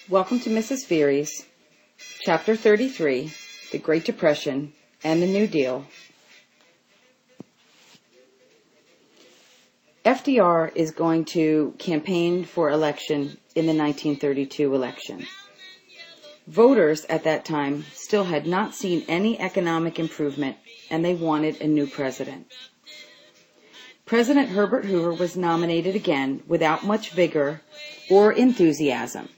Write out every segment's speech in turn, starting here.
Welcome to Mrs. Feighery's Chapter 33, The Great Depression and the New Deal. FDR is going to campaign for election in the 1932 election. Voters at that time still had not seen any economic improvement, and they wanted a new president. President Herbert Hoover was nominated again without much vigor or enthusiasm.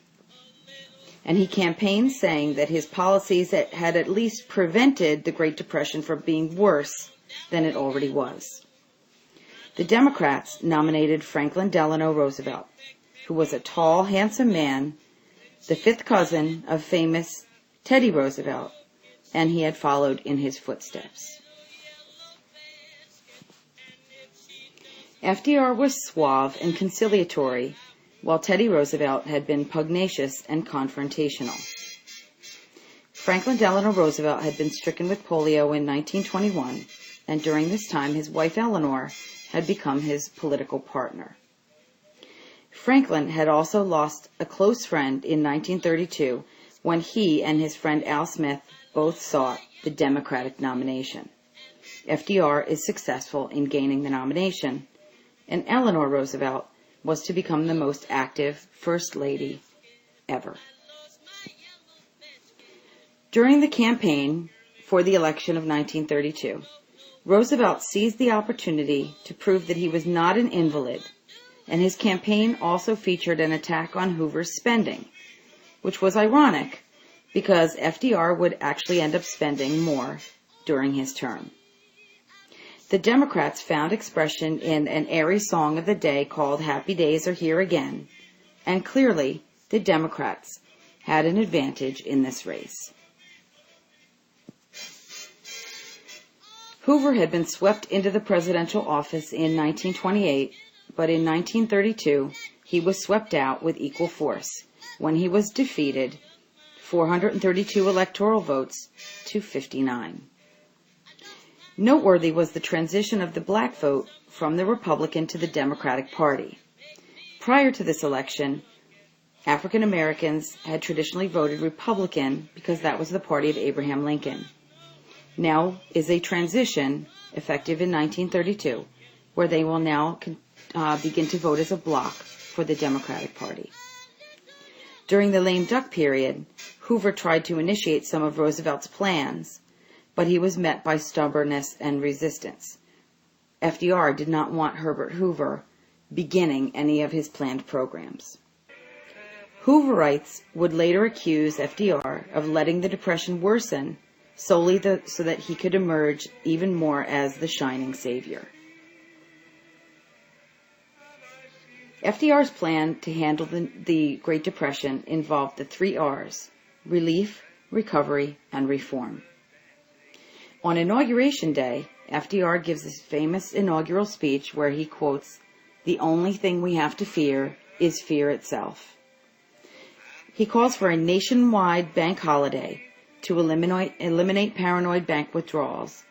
And he campaigned saying that his policies had at least prevented the Great Depression from being worse than it already was. The Democrats nominated Franklin Delano Roosevelt, who was a tall, handsome man, the fifth cousin of famous Teddy Roosevelt, and he had followed in his footsteps. FDR was suave and conciliatory, while Teddy Roosevelt had been pugnacious and confrontational. Franklin Delano Roosevelt had been stricken with polio in 1921, and during this time his wife Eleanor had become his political partner. Franklin had also lost a close friend in 1932 when he and his friend Al Smith both sought the Democratic nomination. FDR is successful in gaining the nomination, and Eleanor Roosevelt was to become the most active First Lady ever. During the campaign for the election of 1932, Roosevelt seized the opportunity to prove that he was not an invalid, and his campaign also featured an attack on Hoover's spending, which was ironic because FDR would actually end up spending more during his term. The Democrats found expression in an airy song of the day called Happy Days Are Here Again, and clearly the Democrats had an advantage in this race. Hoover had been swept into the presidential office in 1928, but in 1932 he was swept out with equal force when he was defeated 432 electoral votes to 59. Noteworthy was the transition of the black vote from the Republican to the Democratic Party. Prior to this election, African Americans had traditionally voted Republican because that was the party of Abraham Lincoln. Now is a transition, effective in 1932, where they will now begin to vote as a bloc for the Democratic Party. During the lame duck period, Hoover tried to initiate some of Roosevelt's plans, but he was met by stubbornness and resistance. FDR did not want Herbert Hoover beginning any of his planned programs. Hooverites would later accuse FDR of letting the Depression worsen solely so that he could emerge even more as the shining savior. FDR's plan to handle the Great Depression involved the 3 R's: relief, recovery, and reform. On Inauguration Day, FDR gives his famous inaugural speech where he quotes, "The only thing we have to fear is fear itself." He calls for a nationwide bank holiday to eliminate paranoid bank withdrawals,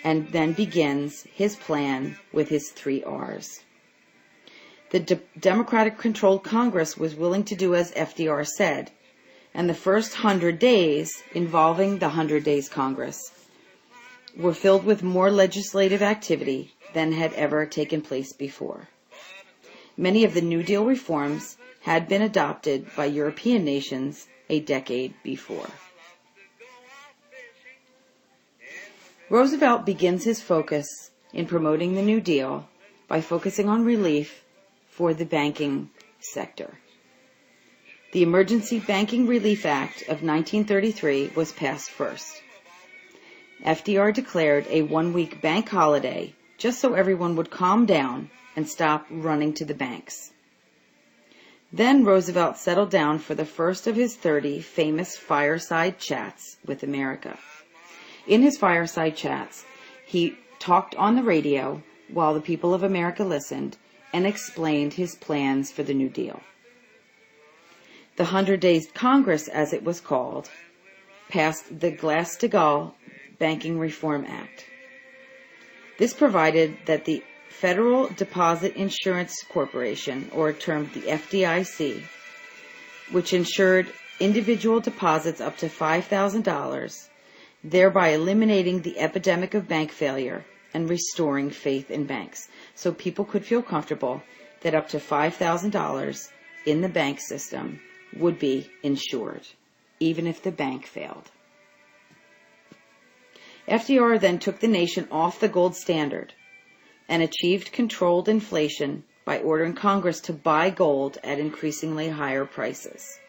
and then begins his plan with his 3 R's. The Democratic-controlled Congress was willing to do as FDR said, and the first 100 days involving the 100 Days Congress were filled with more legislative activity than had ever taken place before. Many of the New Deal reforms had been adopted by European nations a decade before. Roosevelt begins his focus in promoting the New Deal by focusing on relief for the banking sector. The Emergency Banking Relief Act of 1933 was passed first. FDR declared a 1-week bank holiday just so everyone would calm down and stop running to the banks. Then Roosevelt settled down for the first of his 30 famous fireside chats with America. In his fireside chats, he talked on the radio while the people of America listened and explained his plans for the New Deal. The 100 Days Congress, as it was called, passed the Glass-Steagall Banking Reform Act. This provided that the Federal Deposit Insurance Corporation, or termed the FDIC, which insured individual deposits up to $5,000, thereby eliminating the epidemic of bank failure and restoring faith in banks. So people could feel comfortable that up to $5,000 in the bank system would be insured, even if the bank failed. FDR then took the nation off the gold standard and achieved controlled inflation by ordering Congress to buy gold at increasingly higher prices.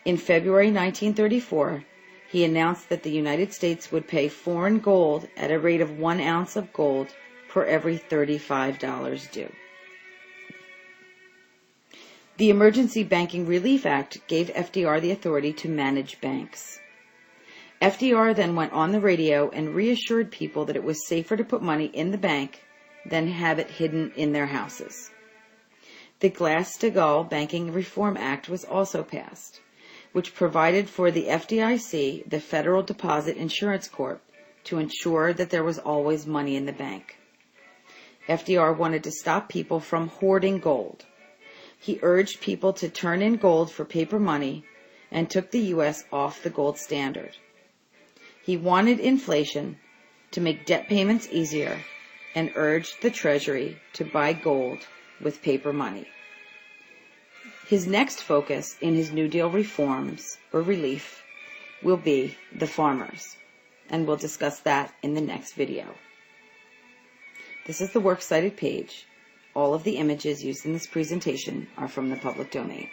In February 1934, he announced that the United States would pay foreign gold at a rate of 1 ounce of gold per every $35 due. The Emergency Banking Relief Act gave FDR the authority to manage banks. FDR then went on the radio and reassured people that it was safer to put money in the bank than have it hidden in their houses. The Glass-Steagall Banking Reform Act was also passed, which provided for the FDIC, the Federal Deposit Insurance Corp, to ensure that there was always money in the bank. FDR wanted to stop people from hoarding gold. He urged people to turn in gold for paper money and took the U.S. off the gold standard. He wanted inflation to make debt payments easier and urged the Treasury to buy gold with paper money. His next focus in his New Deal reforms, or relief, will be the farmers, and we'll discuss that in the next video. This is the Works Cited page. All of the images used in this presentation are from the public domain.